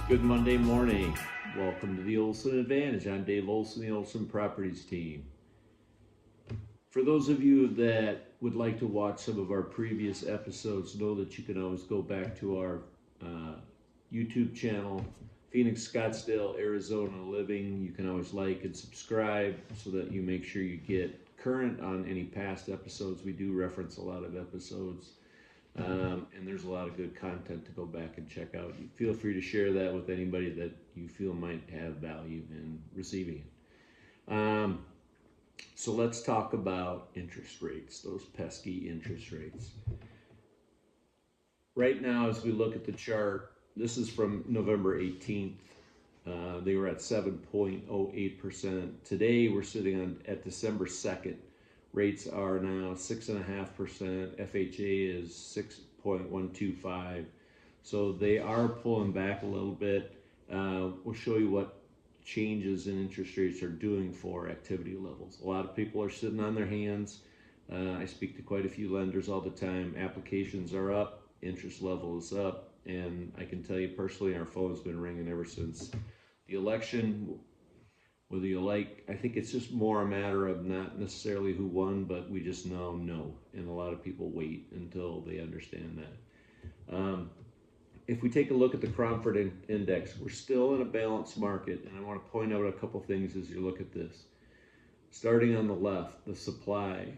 Good Monday morning. Welcome to the Olson Advantage. I'm Dave Olson, the Olson Properties Team. For those of you that would like to watch some of our previous episodes, know that you can always go back to our YouTube channel, Phoenix, Scottsdale, Arizona Living. You can always like and subscribe so that you make sure you get current on any past episodes. We do reference a lot of episodes. And there's a lot of good content to go back and check out. Feel free to share that with anybody that you feel might have value in receiving it. So let's talk about interest rates, those pesky interest rates. Right now, as we look at the chart, this is from November 18th. They were at 7.08%. Today, we're sitting at December 2nd. Rates are now 6.5%. FHA is 6.125. So they are pulling back a little bit. We'll show you what changes in interest rates are doing for activity levels. A lot of people are sitting on their hands. I speak to quite a few lenders all the time. Applications are up, interest level is up, and I can tell you personally, our phone's been ringing ever since the election. Whether you like, I think it's just more a matter of not necessarily who won, but we just now know, and a lot of people wait until they understand that. If we take a look at the Cromford Index, we're still in a balanced market, and I want to point out a couple things as you look at this. Starting on the left, the supply,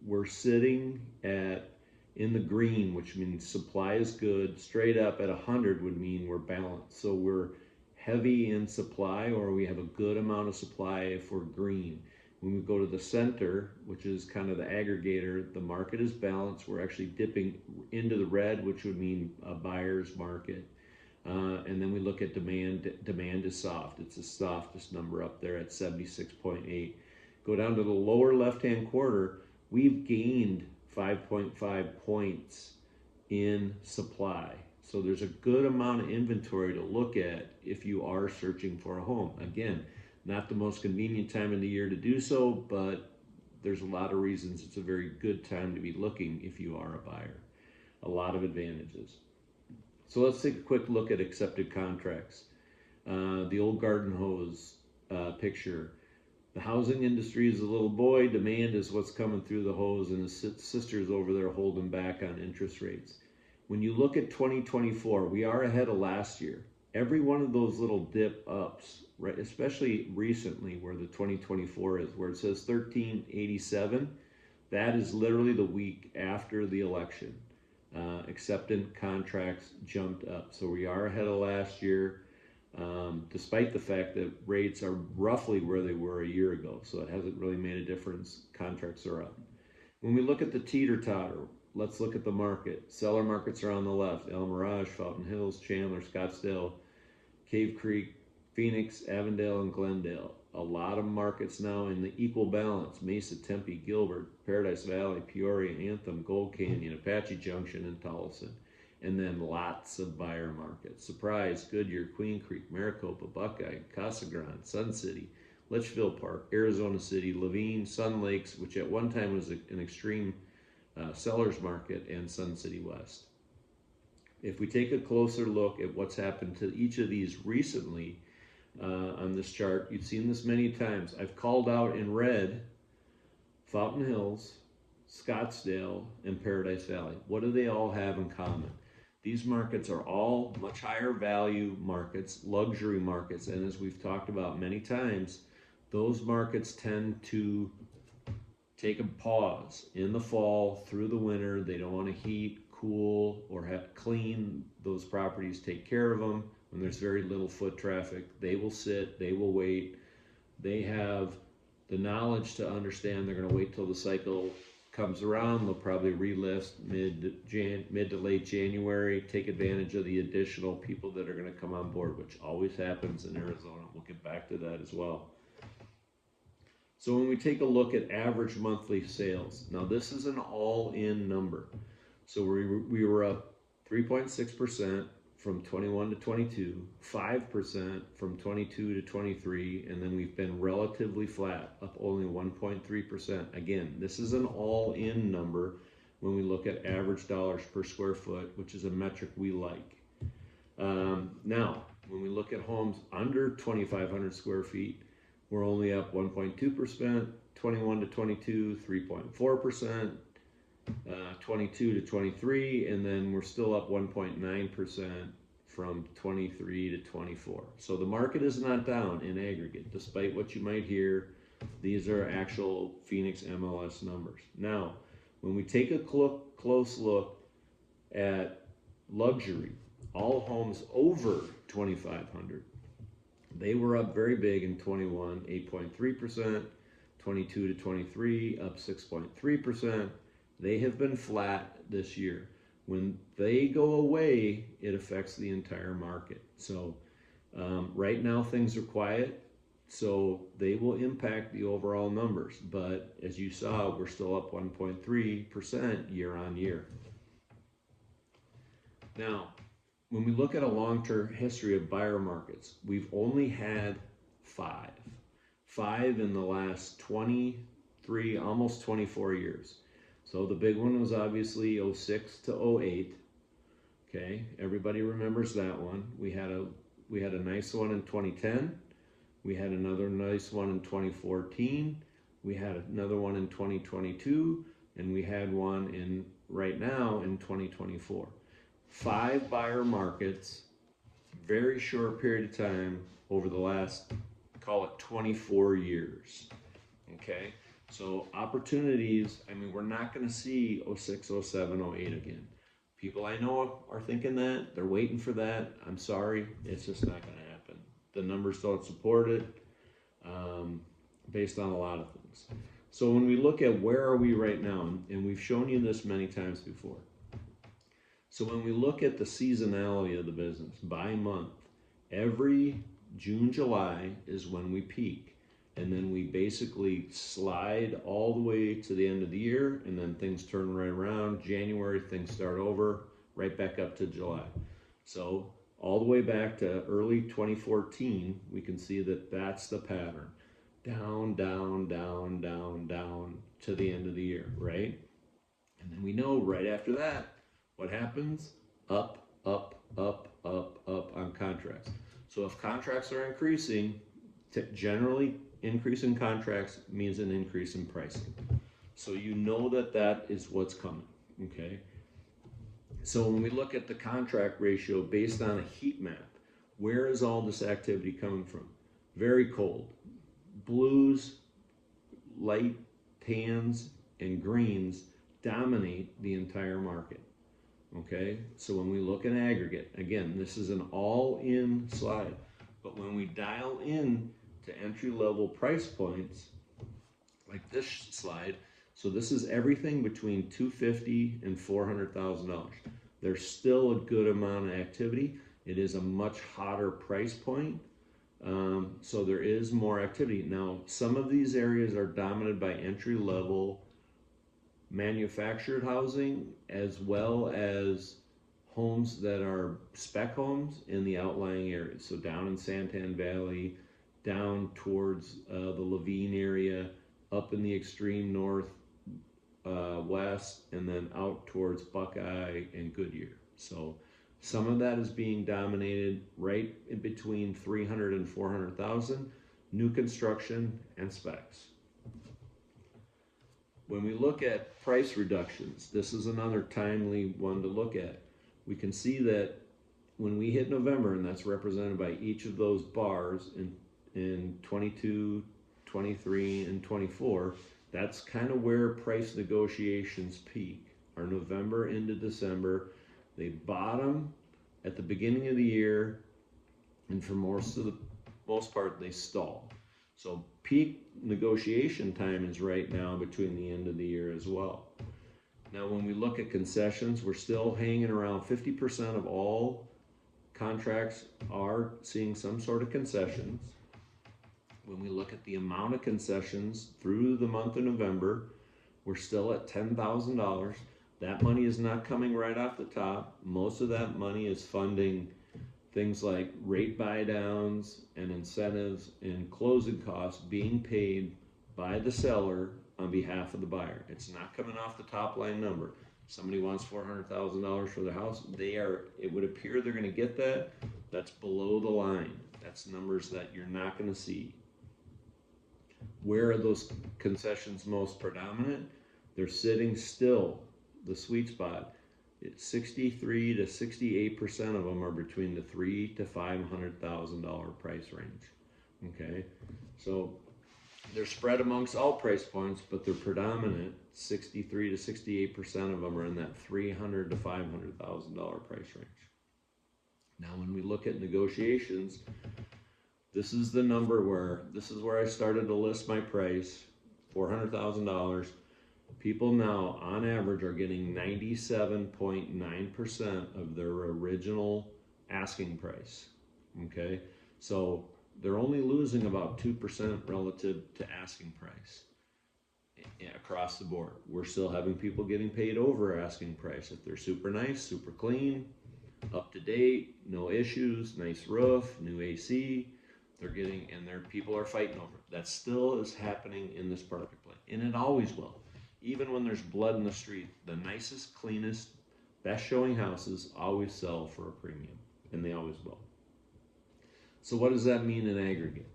we're sitting in the green, which means supply is good. Straight up at 100 would mean we're balanced. So we're heavy in supply, or we have a good amount of supply if we're green. When we go to the center, which is kind of the aggregator, the market is balanced. We're actually dipping into the red, which would mean a buyer's market. And then we look at demand. Demand is soft. It's the softest number up there at 76.8. Go down to the lower left-hand quarter, we've gained 5.5 points in supply. So there's a good amount of inventory to look at if you are searching for a home. Again, not the most convenient time of the year to do so, but there's a lot of reasons it's a very good time to be looking if you are a buyer. A lot of advantages. So let's take a quick look at accepted contracts. The old garden hose picture. The housing industry is the little boy, demand is what's coming through the hose, and the sister's over there holding back on interest rates. When you look at 2024, we are ahead of last year. Every one of those little dip ups, right, especially recently where the 2024 is, where it says 1387, that is literally the week after the election. Accepted contracts jumped up. So we are ahead of last year, despite the fact that rates are roughly where they were a year ago. So it hasn't really made a difference. Contracts are up. When we look at the teeter-totter, let's look at the market. Seller markets are on the left. El Mirage, Fountain Hills, Chandler, Scottsdale, Cave Creek, Phoenix, Avondale, and Glendale. A lot of markets now in the equal balance. Mesa, Tempe, Gilbert, Paradise Valley, Peoria, Anthem, Gold Canyon, Apache Junction, and Tolleson. And then lots of buyer markets. Surprise, Goodyear, Queen Creek, Maricopa, Buckeye, Casa Grande, Sun City, Litchfield Park, Arizona City, Levine, Sun Lakes, which at one time was an extreme seller's market, and Sun City West. If we take a closer look at what's happened to each of these recently on this chart, you've seen this many times. I've called out in red Fountain Hills, Scottsdale, and Paradise Valley. What do they all have in common? These markets are all much higher value markets, luxury markets, and as we've talked about many times, those markets tend to take a pause in the fall through the winter. They don't want to heat, cool, or have clean those properties, take care of them. When there's very little foot traffic, they will sit, they will wait. They have the knowledge to understand they're going to wait till the cycle comes around. They'll probably relist mid to late January, take advantage of the additional people that are going to come on board, which always happens in Arizona. We'll get back to that as well. So when we take a look at average monthly sales, now this is an all-in number. So we were up 3.6% from 21 to 22, 5% from 22 to 23, and then we've been relatively flat, up only 1.3%. Again, this is an all-in number when we look at average dollars per square foot, which is a metric we like. Now, when we look at homes under 2,500 square feet, we're only up 1.2%, 21 to 22, 3.4%, 22 to 23, and then we're still up 1.9% from 23 to 24. So the market is not down in aggregate, despite what you might hear. These are actual Phoenix MLS numbers. Now, when we take a close look at luxury, all homes over 2,500, they were up very big in 21, 8.3%, 22 to 23, up 6.3%. They have been flat this year. When they go away, it affects the entire market. So right now things are quiet, so they will impact the overall numbers. But as you saw, we're still up 1.3% year on year. Now, when we look at a long-term history of buyer markets, we've only had five in the last 23, almost 24 years. So the big one was obviously 06 to 08. Okay, everybody remembers that one. We had a nice one in 2010. We had another nice one in 2014. We had another one in 2022, and we had one right now in 2024. 5 buyer markets, very short period of time over the last, call it 24 years. Okay, so opportunities, I mean, we're not going to see 06, 07, 08 again. People I know are thinking that, they're waiting for that. I'm sorry, it's just not going to happen. The numbers don't support it, based on a lot of things. So when we look at where are we right now, and we've shown you this many times before. So when we look at the seasonality of the business by month, every June, July is when we peak. And then we basically slide all the way to the end of the year, and then things turn right around. January, things start over, right back up to July. So all the way back to early 2014, we can see that that's the pattern. Down, down, down, down, down to the end of the year, right? And then we know right after that, what happens? Up, up, up, up, up on contracts. So if contracts are increasing, generally increase in contracts means an increase in pricing. So you know that that is what's coming, okay? So when we look at the contract ratio based on a heat map, where is all this activity coming from? Very cold. Blues, light tans, and greens dominate the entire market. Okay, so when we look in aggregate, again, this is an all-in slide, but when we dial in to entry-level price points, like this slide, so this is everything between $250,000 and $400,000. There's still a good amount of activity. It is a much hotter price point, so there is more activity. Now, some of these areas are dominated by entry-level manufactured housing, as well as homes that are spec homes in the outlying areas. So down in Santan Valley, down towards the Levine area, up in the extreme north west, and then out towards Buckeye and Goodyear. So some of that is being dominated right in between 300 and 400,000, new construction and specs. When we look at price reductions, this is another timely one to look at. We can see that when we hit November, and that's represented by each of those bars in 22, 23, and 24, that's kind of where price negotiations peak, are November into December. They bottom at the beginning of the year, and for most part, they stall. So peak negotiation time is right now between the end of the year as well. Now, when we look at concessions, we're still hanging around 50% of all contracts are seeing some sort of concessions. When we look at the amount of concessions through the month of November, we're still at $10,000. That money is not coming right off the top. Most of that money is funding things like rate buy downs and incentives and closing costs being paid by the seller on behalf of the buyer. It's not coming off the top line number. Somebody wants $400,000 for their house. It would appear they're going to get that. That's below the line. That's numbers that you're not going to see. Where are those concessions most predominant? They're sitting still. The sweet spot. It's 63 to 68% of them are between the $300,000 to $500,000 price range. Okay, so they're spread amongst all price points, but they're predominant. 63 to 68% of them are in that $300,000 to $500,000 price range. Now, when we look at negotiations, this is the number this is where I started to list my price, $400,000. People now, on average, are getting 97.9% of their original asking price. Okay, so they're only losing about 2% relative to asking price across the board. We're still having people getting paid over asking price if they're super nice, super clean, up to date, no issues, nice roof, new AC. They're getting, and people are fighting over it. That still is happening in this marketplace, and it always will. Even when there's blood in the street, the nicest, cleanest, best showing houses always sell for a premium, and they always will. So what does that mean in aggregate?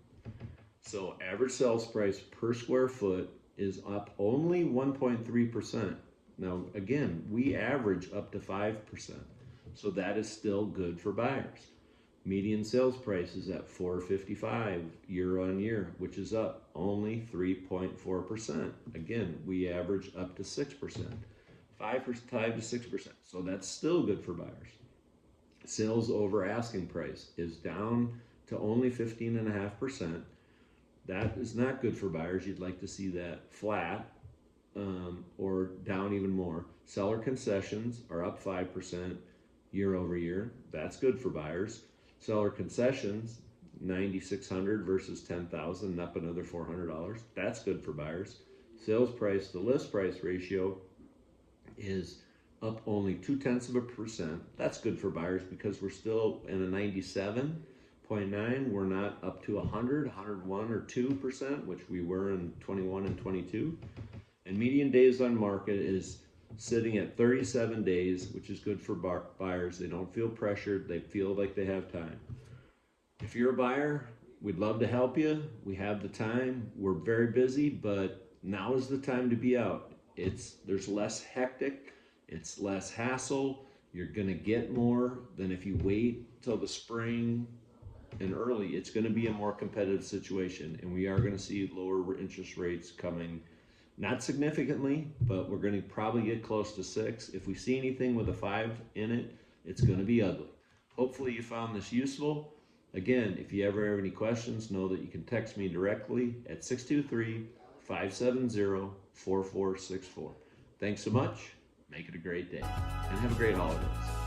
So average sales price per square foot is up only 1.3%. Now, again, we average up to 5%. So that is still good for buyers. Median sales price is at $455 year on year, which is up only 3.4%. Again, we average up to 6%, 5 to 6%. So that's still good for buyers. Sales over asking price is down to only 15.5%. That is not good for buyers. You'd like to see that flat or down even more. Seller concessions are up 5% year over year. That's good for buyers. Seller concessions, $9,600 versus $10,000, up another $400. That's good for buyers. Sales price to list price ratio is up only 0.2%. That's good for buyers because we're still in a 97.9. We're not up to 100, 101 or 2%, which we were in 21 and 22. And median days on market is sitting at 37 days, which is good for buyers. They don't feel pressured. They feel like they have time. If you're a buyer, we'd love to help you. We have the time. We're very busy, but now is the time to be out. There's less hectic. It's less hassle. You're going to get more than if you wait till the spring and early. It's going to be a more competitive situation, and we are going to see lower interest rates coming. Not significantly, but we're going to probably get close to 6. If we see anything with a 5 in it, it's going to be ugly. Hopefully you found this useful. Again, if you ever have any questions, know that you can text me directly at 623-570-4464. Thanks so much. Make it a great day, and have a great holidays.